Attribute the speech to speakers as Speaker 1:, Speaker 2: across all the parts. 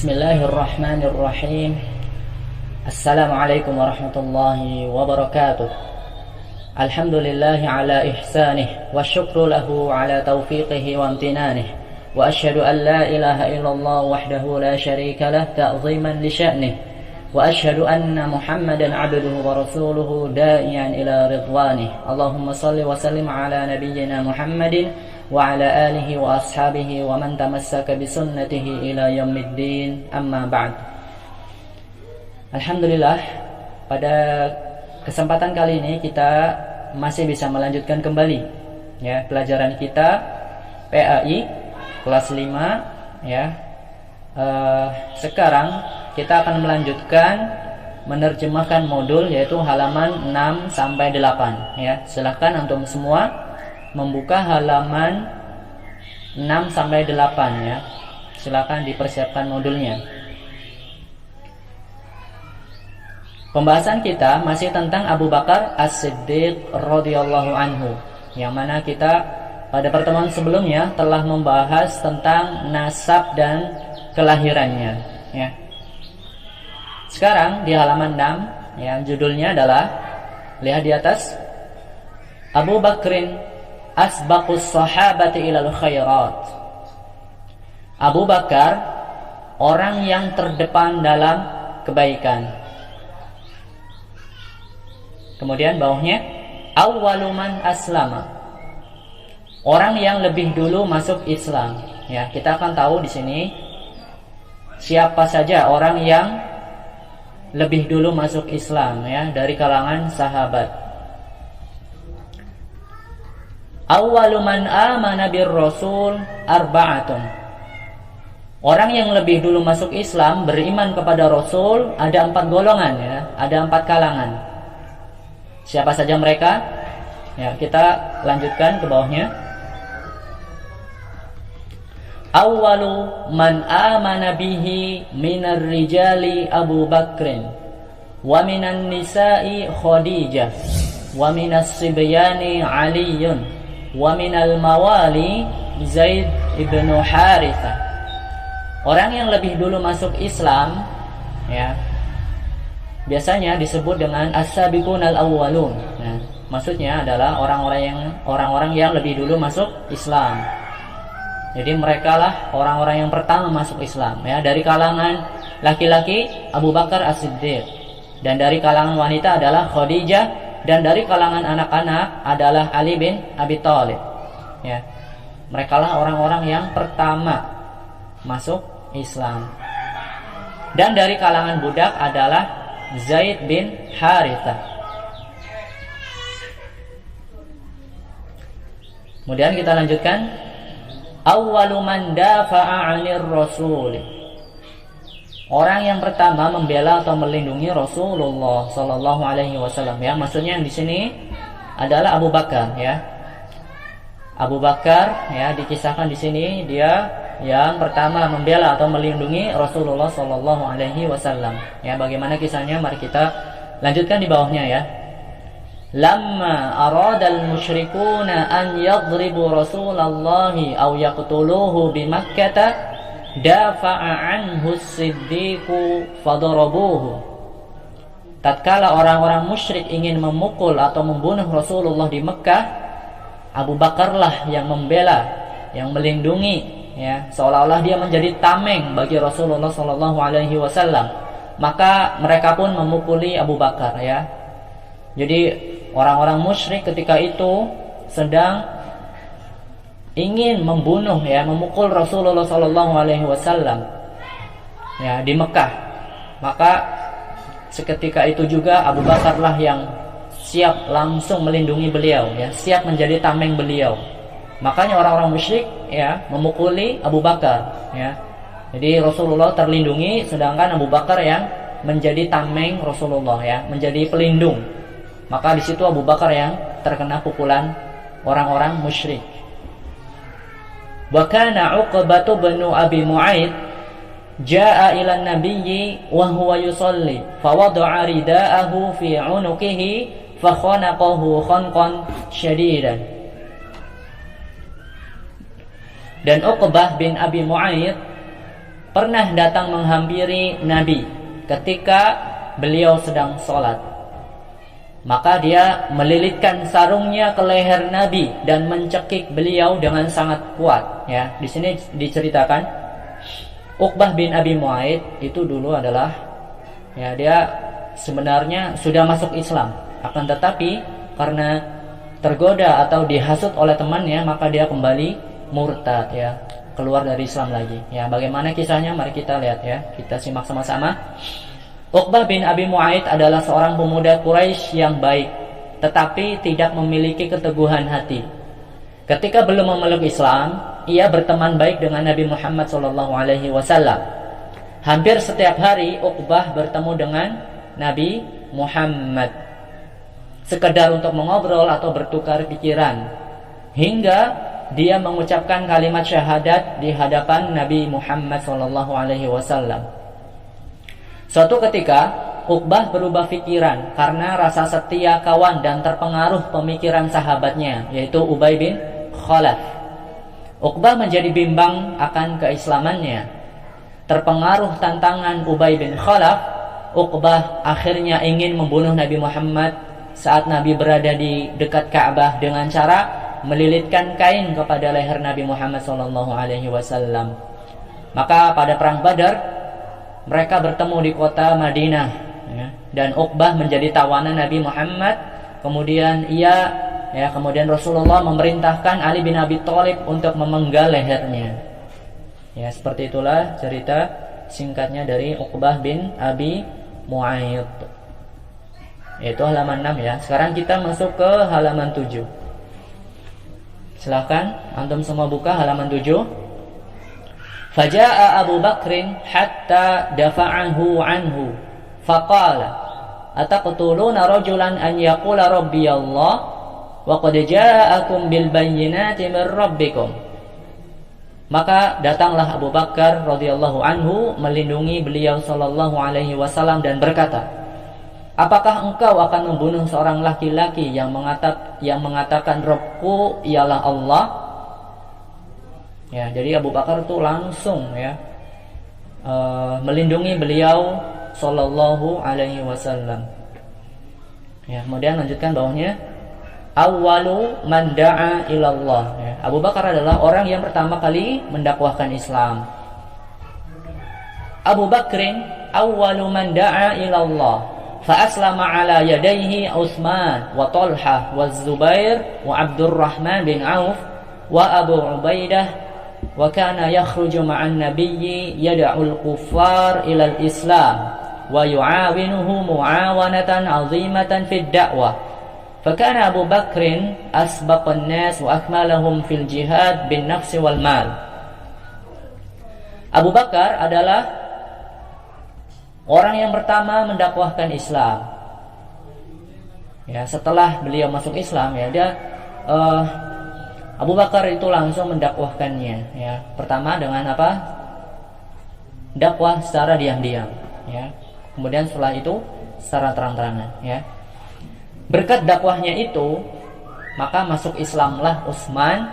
Speaker 1: Bismillahirrahmanirrahim. Assalamualaikum warahmatullahi wabarakatuh. Alhamdulillahi ala ihsanih wa syukru lahu ala taufiqihi wa amtinanih. Wa ashhadu an la ilaha illallah wahdahu la syarika lah ta'ziman li sya'nih. Wa ashhadu anna Muhammadan abduhu wa rasuluhu da'iyan ila ridwanih. Allahumma salli wa sallim ala nabiyyina Muhammadin wa ala alihi wa ashabihi wa man tamassaka bi sunnatihi ila yaumiddin, amma ba'd. Alhamdulillah, pada kesempatan kali ini kita masih bisa melanjutkan kembali ya pelajaran kita PAI kelas 5 ya. Sekarang kita akan melanjutkan menerjemahkan modul yaitu halaman 6 sampai 8 ya. Silakan antum semua membuka halaman 6 sampai 8 ya. Silakan dipersiapkan modulnya. Pembahasan kita masih tentang Abu Bakar As-Siddiq radhiyallahu anhu, yang mana kita pada pertemuan sebelumnya telah membahas tentang nasab dan kelahirannya ya. Sekarang di halaman 6 yang judulnya adalah, lihat di atas, Abu Bakrin asbaqus sahabati ilal khairat. Abu Bakar orang yang terdepan dalam kebaikan. Kemudian bawahnya awwaluman aslama, orang yang lebih dulu masuk Islam ya. Kita akan tahu di sini siapa saja orang yang lebih dulu masuk Islam ya dari kalangan sahabat. Awwalu man amana bir rasul arba'atun, orang yang lebih dulu masuk Islam, beriman kepada Rasul, ada 4 golongan ya, ada 4 kalangan. Siapa saja mereka? Ya, kita lanjutkan ke bawahnya. Awwalu man amana bihi minar rijali Abu Bakrin, wa minan nisa'i Khadijah, wa minas sibyani Aliyun, wa minal mawali Zaid ibn Harithah. Orang yang lebih dulu masuk Islam ya, biasanya disebut dengan as-sabiqunal awwalun. Nah, maksudnya adalah orang-orang yang lebih dulu masuk Islam. Jadi mereka lah orang-orang yang pertama masuk Islam ya. Dari kalangan laki-laki Abu Bakar As-Siddiq, dan dari kalangan wanita adalah Khadijah, dan dari kalangan anak-anak adalah Ali bin Abi Thalib ya. Mereka lah orang-orang yang pertama masuk Islam. Dan dari kalangan budak adalah Zaid bin Harithah. Kemudian kita lanjutkan, awwalu man dafa'a 'anir rasul, orang yang pertama membela atau melindungi Rasulullah sallallahu alaihi wasallam ya. Maksudnya yang di sini adalah Abu Bakar ya. Abu Bakar ya dikisahkan di sini dia yang pertama membela atau melindungi Rasulullah sallallahu alaihi wasallam ya. Bagaimana kisahnya? Mari kita lanjutkan di bawahnya ya. Lamma aradal musyrikuna an yadribu Rasulallahi aw yaqtuluhu bi Makkah, dafa'a anhu as-siddiqu fadarabuhu. Tatkala orang-orang musyrik ingin memukul atau membunuh Rasulullah di Mekah, Abu Bakarlah yang membela, yang melindungi ya, seolah-olah dia menjadi tameng bagi Rasulullah sallallahu alaihi wasallam. Maka mereka pun memukuli Abu Bakar ya. Jadi orang-orang musyrik ketika itu sedang ingin membunuh ya, memukul Rasulullah sallallahu alaihi wasallam ya di Mekah. Maka seketika itu juga Abu Bakarlah yang siap langsung melindungi beliau ya, siap menjadi tameng beliau. Makanya orang-orang musyrik ya memukuli Abu Bakar ya. Jadi Rasulullah terlindungi, sedangkan Abu Bakar yang menjadi tameng Rasulullah ya, menjadi pelindung. Maka di situ Abu Bakar yang terkena pukulan orang-orang musyrik. Wa kana Uqbah bin Abi Mu'aid jaa ila an-nabiyyi wa huwa yusalli fa wada'a ridaahu fi 'unuqihi fa khanaqahu khanqan syadidan. Dan Uqbah bin Abi Mu'aid pernah datang menghampiri Nabi ketika beliau sedang sholat. Maka dia melilitkan sarungnya ke leher Nabi dan mencekik beliau dengan sangat kuat. Ya, di sini diceritakan Uqbah bin Abi Mu'aid itu dulu adalah, ya, dia sebenarnya sudah masuk Islam, akan tetapi karena tergoda atau dihasut oleh temannya, maka dia kembali murtad, ya, keluar dari Islam lagi. Ya, bagaimana kisahnya? Mari kita lihat, ya, kita simak sama-sama. Uqbah bin Abi Mu'aid adalah seorang pemuda Quraisy yang baik, tetapi tidak memiliki keteguhan hati. Ketika belum memeluk Islam, ia berteman baik dengan Nabi Muhammad SAW. Hampir setiap hari Uqbah bertemu dengan Nabi Muhammad, sekedar untuk mengobrol atau bertukar pikiran, hingga dia mengucapkan kalimat syahadat di hadapan Nabi Muhammad SAW. Suatu ketika Uqbah berubah pikiran karena rasa setia kawan dan terpengaruh pemikiran sahabatnya, yaitu Ubay bin Khalaf. Uqbah menjadi bimbang akan keislamannya. Terpengaruh tantangan Ubay bin Khalaf, Uqbah akhirnya ingin membunuh Nabi Muhammad saat Nabi berada di dekat Ka'bah dengan cara melilitkan kain kepada leher Nabi Muhammad SAW. Maka pada perang Badar mereka bertemu di kota Madinah, ya, dan Uqbah menjadi tawanan Nabi Muhammad. Kemudian kemudian Rasulullah memerintahkan Ali bin Abi Thalib untuk memenggal lehernya. Ya, seperti itulah cerita singkatnya dari Uqbah bin Abi Mu'aid. Itu halaman 6, ya. Sekarang kita masuk ke halaman 7. Silakan antum semua buka halaman 7. Faja'a Abu Bakrin hatta dafa'ahu anhu faqala ataqtuluna rajulan an yaqula rabbi Allah wa qad ja'akum bil bayyinati min rabbikum. Maka datanglah Abu Bakar radhiyallahu anhu melindungi beliau sallallahu alaihi wasallam dan berkata, apakah engkau akan membunuh seorang laki-laki yang mengatakan Rabbku ialah Allah? Ya, jadi Abu Bakar itu langsung, ya, melindungi beliau sallallahu alaihi wasallam. Ya, kemudian lanjutkan bawahnya, awwalu man da'a ilallah. Ya, Abu Bakar adalah orang yang pertama kali mendakwahkan Islam. Abu Bakrin awwalu man da'a ilallah fa aslama ala yadayhi Utsman wa Talha wa Zubair wa Abdurrahman bin Auf wa Abu Ubaidah wa kana yakhruju ma'an nabiyyi yad'ul kuffar ila al-islam wa yu'awinuhu mu'awanatan 'azimatan fid da'wah. Fakana Abu Bakrin asbaqan nas wa akmalahum fil jihad bin nafsi wal mal. Abu Bakar adalah orang yang pertama mendakwahkan Islam. Ya, setelah beliau masuk Islam, ya, dia Abu Bakar itu langsung mendakwahkannya, ya. Pertama dengan apa? Dakwah secara diam-diam, ya. Kemudian setelah itu secara terang-terangan, ya. Berkat dakwahnya itu, maka masuk Islamlah Utsman,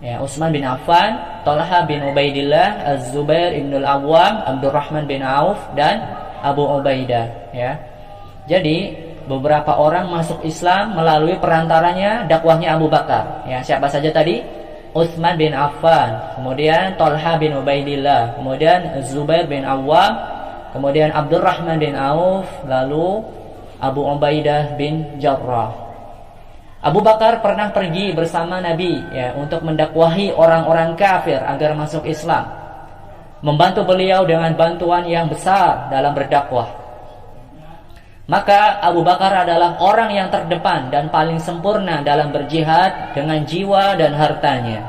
Speaker 1: ya, Utsman bin Affan, Talha bin Ubaidillah, Az-Zubair ibn al-Awwam, Abdurrahman bin Auf dan Abu Ubaidah, ya. Jadi beberapa orang masuk Islam melalui perantaranya dakwahnya Abu Bakar. Ya, siapa saja tadi? Utsman bin Affan, kemudian Talha bin Ubaidillah, kemudian Zubair bin Awwam, kemudian Abdurrahman bin Auf, lalu Abu Ubaidah bin Jarrah. Abu Bakar pernah pergi bersama Nabi, ya, untuk mendakwahi orang-orang kafir agar masuk Islam, membantu beliau dengan bantuan yang besar dalam berdakwah. Maka Abu Bakar adalah orang yang terdepan dan paling sempurna dalam berjihad dengan jiwa dan hartanya.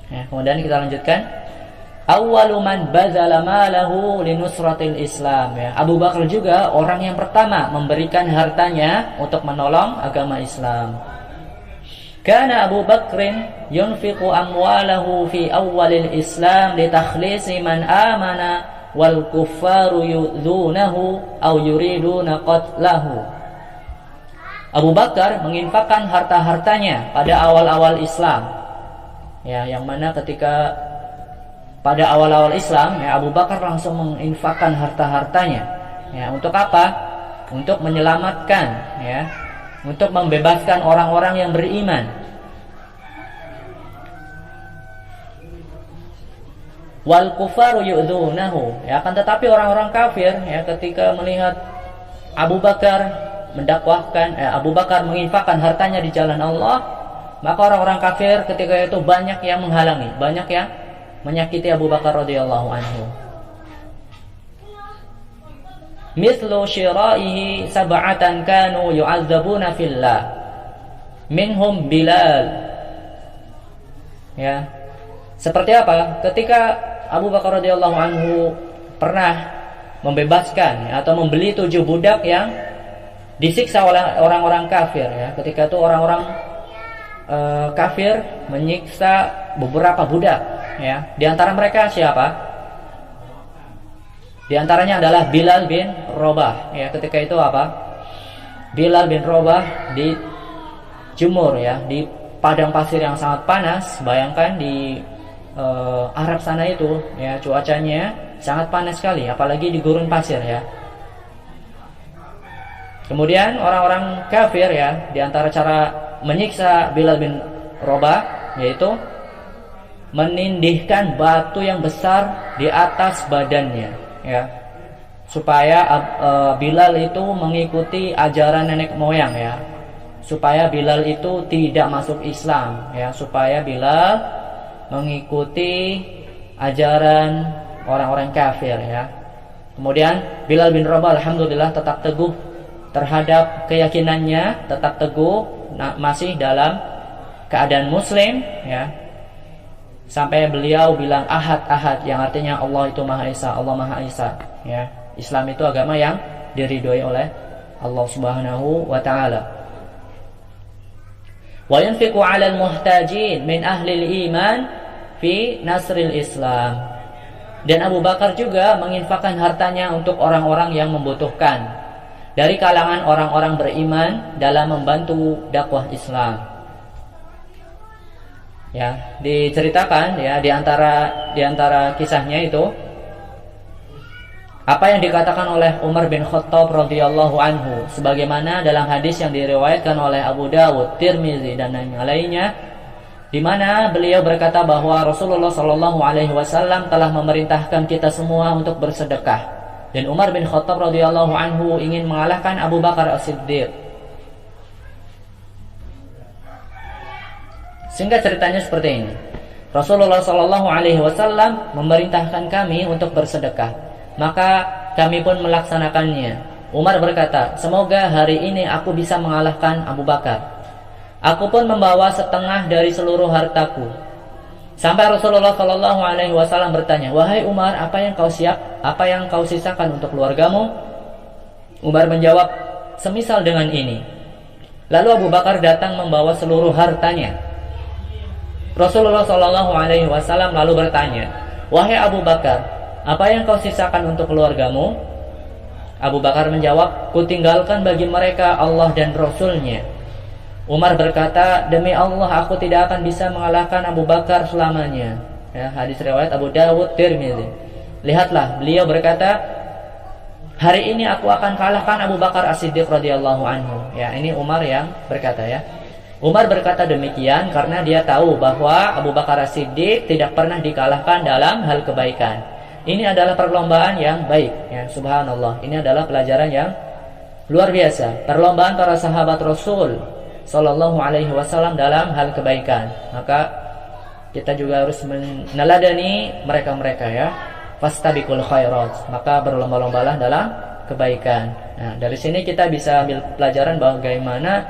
Speaker 1: Ya, kemudian kita lanjutkan. Awwalu man bazala malahu linusratil Islam. Ya, Abu Bakar juga orang yang pertama memberikan hartanya untuk menolong agama Islam. Kana Abu Bakrin yunfiqu amwalahu fi awwalil Islam li takhlisi man amana wal kuffaru yu'dzunahu aw yuriduna qatlahu. Abu Bakar menginfakkan harta-hartanya pada awal-awal Islam Ya, yang mana ketika pada awal-awal Islam, ya, Abu Bakar langsung menginfakkan harta-hartanya. Ya, untuk apa? Untuk menyelamatkan, ya, untuk membebaskan orang-orang yang beriman. Wal kufaru yu'dzunahu, ya, akan tetapi orang-orang kafir, ya, ketika melihat Abu Bakar mendakwahkan, Abu Bakar menginfakkan hartanya di jalan Allah, maka orang-orang kafir ketika itu banyak yang menghalangi, banyak yang menyakiti Abu Bakar radhiyallahu anhu. Mithlu syira'ihi sab'atan kanu yu'adzabuna fillah minhum Bilal. Ya. Seperti apa? Ketika Abu Bakar radhiyallahu anhu pernah membebaskan, ya, atau membeli 7 budak yang disiksa oleh orang-orang kafir, ya. Ketika itu orang-orang kafir menyiksa beberapa budak, ya. Di antara mereka siapa? Di antaranya adalah Bilal bin Rabah, ya. Ketika itu apa? Bilal bin Rabah dijemur, ya, di padang pasir yang sangat panas. Bayangkan di Arab sana itu, ya, cuacanya sangat panas sekali, apalagi di gurun pasir, ya. Kemudian orang-orang kafir, ya, di antara cara menyiksa Bilal bin Rabah yaitu menindihkan batu yang besar di atas badannya, ya, supaya Bilal itu mengikuti ajaran nenek moyang, ya, supaya Bilal itu tidak masuk Islam, ya, supaya Bilal mengikuti ajaran orang-orang kafir, ya. Kemudian Bilal bin Rabah alhamdulillah tetap teguh terhadap keyakinannya, tetap teguh, masih dalam keadaan muslim, ya, sampai beliau bilang ahad, yang artinya Allah itu Maha Esa, Allah Maha Esa, ya. Islam itu agama yang diridhoi oleh Allah Subhanahu wa taala. Wa yunfiqu 'alal muhtajin min ahli iman fi nasril Islam. Dan Abu Bakar juga menginfakkan hartanya untuk orang-orang yang membutuhkan dari kalangan orang-orang beriman dalam membantu dakwah Islam. Ya, diceritakan, ya, di antara kisahnya itu apa yang dikatakan oleh Umar bin Khattab radhiyallahu anhu, sebagaimana dalam hadis yang diriwayatkan oleh Abu Dawud, Tirmizi dan yang lainnya, di mana beliau berkata bahwa Rasulullah Shallallahu Alaihi Wasallam telah memerintahkan kita semua untuk bersedekah, dan Umar bin Khattab radhiyallahu anhu ingin mengalahkan Abu Bakar As-Siddiq. Sehingga ceritanya seperti ini. Rasulullah Shallallahu Alaihi Wasallam memerintahkan kami untuk bersedekah, maka kami pun melaksanakannya. Umar berkata, semoga hari ini aku bisa mengalahkan Abu Bakar. Aku pun membawa setengah dari seluruh hartaku. Sampai Rasulullah Shallallahu Alaihi Wasallam bertanya, wahai Umar, apa yang kau sisakan untuk keluargamu? Umar menjawab, semisal dengan ini. Lalu Abu Bakar datang membawa seluruh hartanya. Rasulullah Shallallahu Alaihi Wasallam lalu bertanya, wahai Abu Bakar, apa yang kau sisakan untuk keluargamu? Abu Bakar menjawab, kutinggalkan bagi mereka Allah dan Rasulnya. Umar berkata, demi Allah aku tidak akan bisa mengalahkan Abu Bakar selamanya. Ya, hadis riwayat Abu Dawud, Tirmizi. Lihatlah, beliau berkata, hari ini aku akan kalahkan Abu Bakar As-Siddiq radhiyallahu anhu. Ya, ini Umar yang berkata, ya. Umar berkata demikian karena dia tahu bahwa Abu Bakar As-Siddiq tidak pernah dikalahkan dalam hal kebaikan. Ini adalah perlombaan yang baik, ya, subhanallah. Ini adalah pelajaran yang luar biasa. Perlombaan para sahabat Rasul Sallallahu Alaihi Wasallam dalam hal kebaikan. Maka kita juga harus meneladani mereka-mereka, ya. Fastabiqul khairat. Maka berlomba-lombalah dalam kebaikan. Nah, dari sini kita bisa ambil pelajaran bagaimana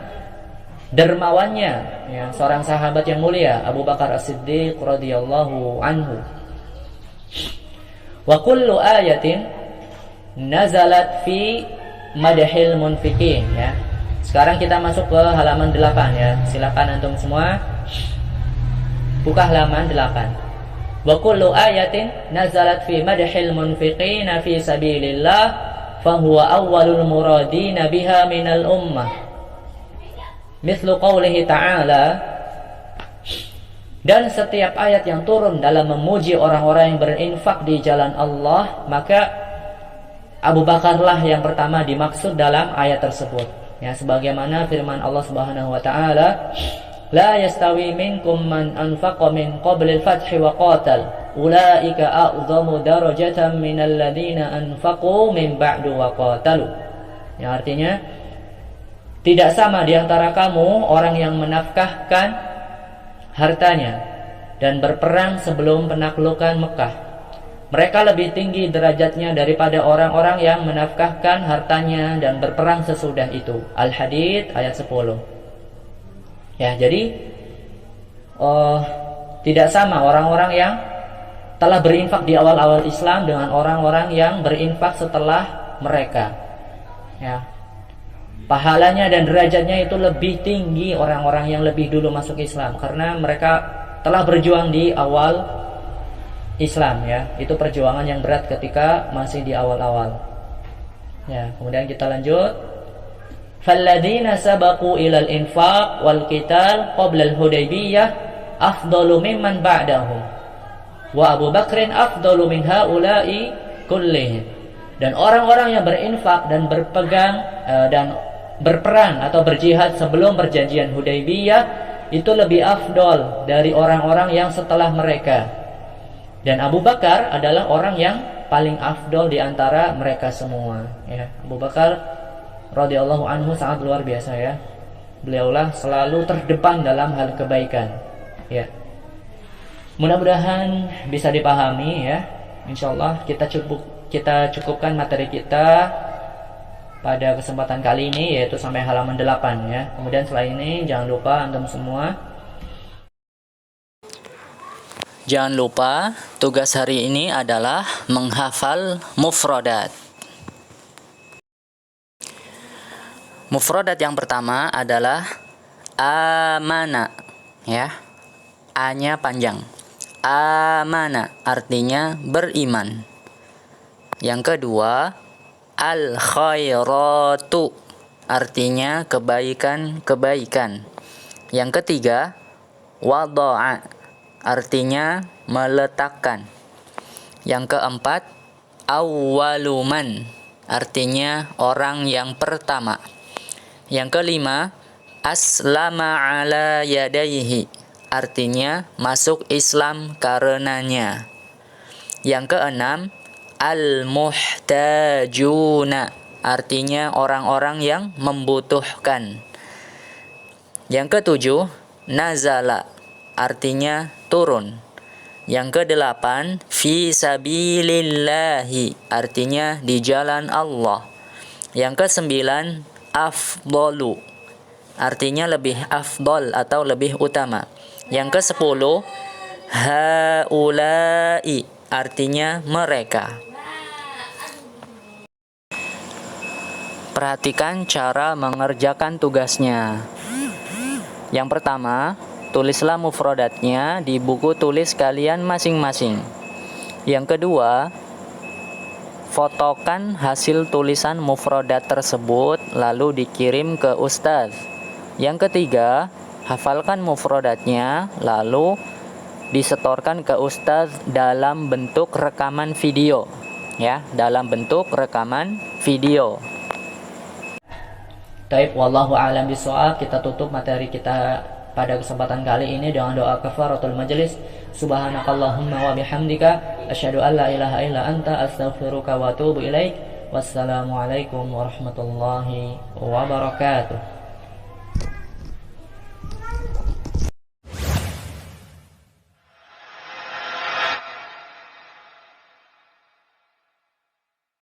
Speaker 1: dermawannya, ya, seorang sahabat yang mulia Abu Bakar As-Siddiq radhiyallahu anhu. Wa kullu ayatin nazalat fi madhil munfiqin, ya. Sekarang kita masuk ke halaman 8, ya. Silakan antum semua buka halaman 8. Wa kullu ayatin nazalat fi madhil munfiqin fi sabilillah fa huwa awwalul muradin biha minal ummah. Mithlu qawlihi ta'ala Dan setiap ayat yang turun dalam memuji orang-orang yang berinfak di jalan Allah, maka Abu Bakarlah yang pertama dimaksud dalam ayat tersebut. Ya, sebagaimana firman Allah Subhanahu wa taala, "La yastawi minkum man anfaqa min qabli al-fathi wa qatal, ulaika a'dhamu darajatan minal ladzina anfaqu min ba'du wa qatalu." Ya, artinya tidak sama di antara kamu orang yang menafkahkan hartanya dan berperang sebelum penaklukan Mekah. Mereka lebih tinggi derajatnya daripada orang-orang yang menafkahkan hartanya dan berperang sesudah itu. Al-Hadid ayat 10. Ya, jadi tidak sama orang-orang yang telah berinfak di awal-awal Islam dengan orang-orang yang berinfak setelah mereka. Ya. Pahalanya dan derajatnya itu lebih tinggi orang-orang yang lebih dulu masuk Islam, karena mereka telah berjuang di awal Islam, ya. Itu perjuangan yang berat ketika masih di awal-awal. Ya, kemudian kita lanjut. Falladzina sabaqu ilal infaq wal qital qabla al-Hudaybiyah afdalu mimman ba'dahum. Wa Abu Bakrin afdalu min haula'i kullihim. Dan orang-orang yang berinfak dan berpegang dan berperang atau berjihad sebelum perjanjian Hudaybiyah itu lebih afdol dari orang-orang yang setelah mereka. Dan Abu Bakar adalah orang yang paling afdol di antara mereka semua. Ya, Abu Bakar radhiyallahu anhu sangat luar biasa, ya. Beliaulah selalu terdepan dalam hal kebaikan. Ya. Mudah-mudahan bisa dipahami, ya. Insyaallah kita cukupkan materi kita pada kesempatan kali ini, yaitu sampai halaman 8, ya. Kemudian setelah ini jangan lupa antum semua, jangan lupa tugas hari ini adalah menghafal mufradat. Mufradat yang pertama adalah amana, ya. A-nya panjang. Amana artinya beriman. Yang kedua, al-khairatu artinya kebaikan-kebaikan. Yang ketiga, wada'a artinya meletakkan. Yang keempat, awwaluman artinya orang yang pertama. Yang kelima, aslama ala yadaihi artinya masuk Islam karenanya. Yang keenam, al-muhtajuna artinya orang-orang yang membutuhkan. Yang ketujuh, nazala artinya turun. Yang kedelapan, fi sabilillahi artinya di jalan Allah. Yang kesembilan, afdalu artinya lebih afdal atau lebih utama. Yang kesepuluh, haulai artinya mereka. Perhatikan cara mengerjakan tugasnya. Yang pertama, tulislah mufradatnya di buku tulis kalian masing-masing. Yang kedua, fotokan hasil tulisan mufradat tersebut lalu dikirim ke ustaz. Yang ketiga, hafalkan mufradatnya lalu disetorkan ke ustaz dalam bentuk rekaman video, ya, dalam bentuk rekaman video. Taib, wallahu a'lam bishawab. Kita tutup materi kita pada kesempatan kali ini dengan doa kafaratul majlis. Subhanakallahumma wa bihamdika asyhadu an la ilaha illa anta astaghfiruka wa atubu ilaik. Wassalamualaikum warahmatullahi wabarakatuh.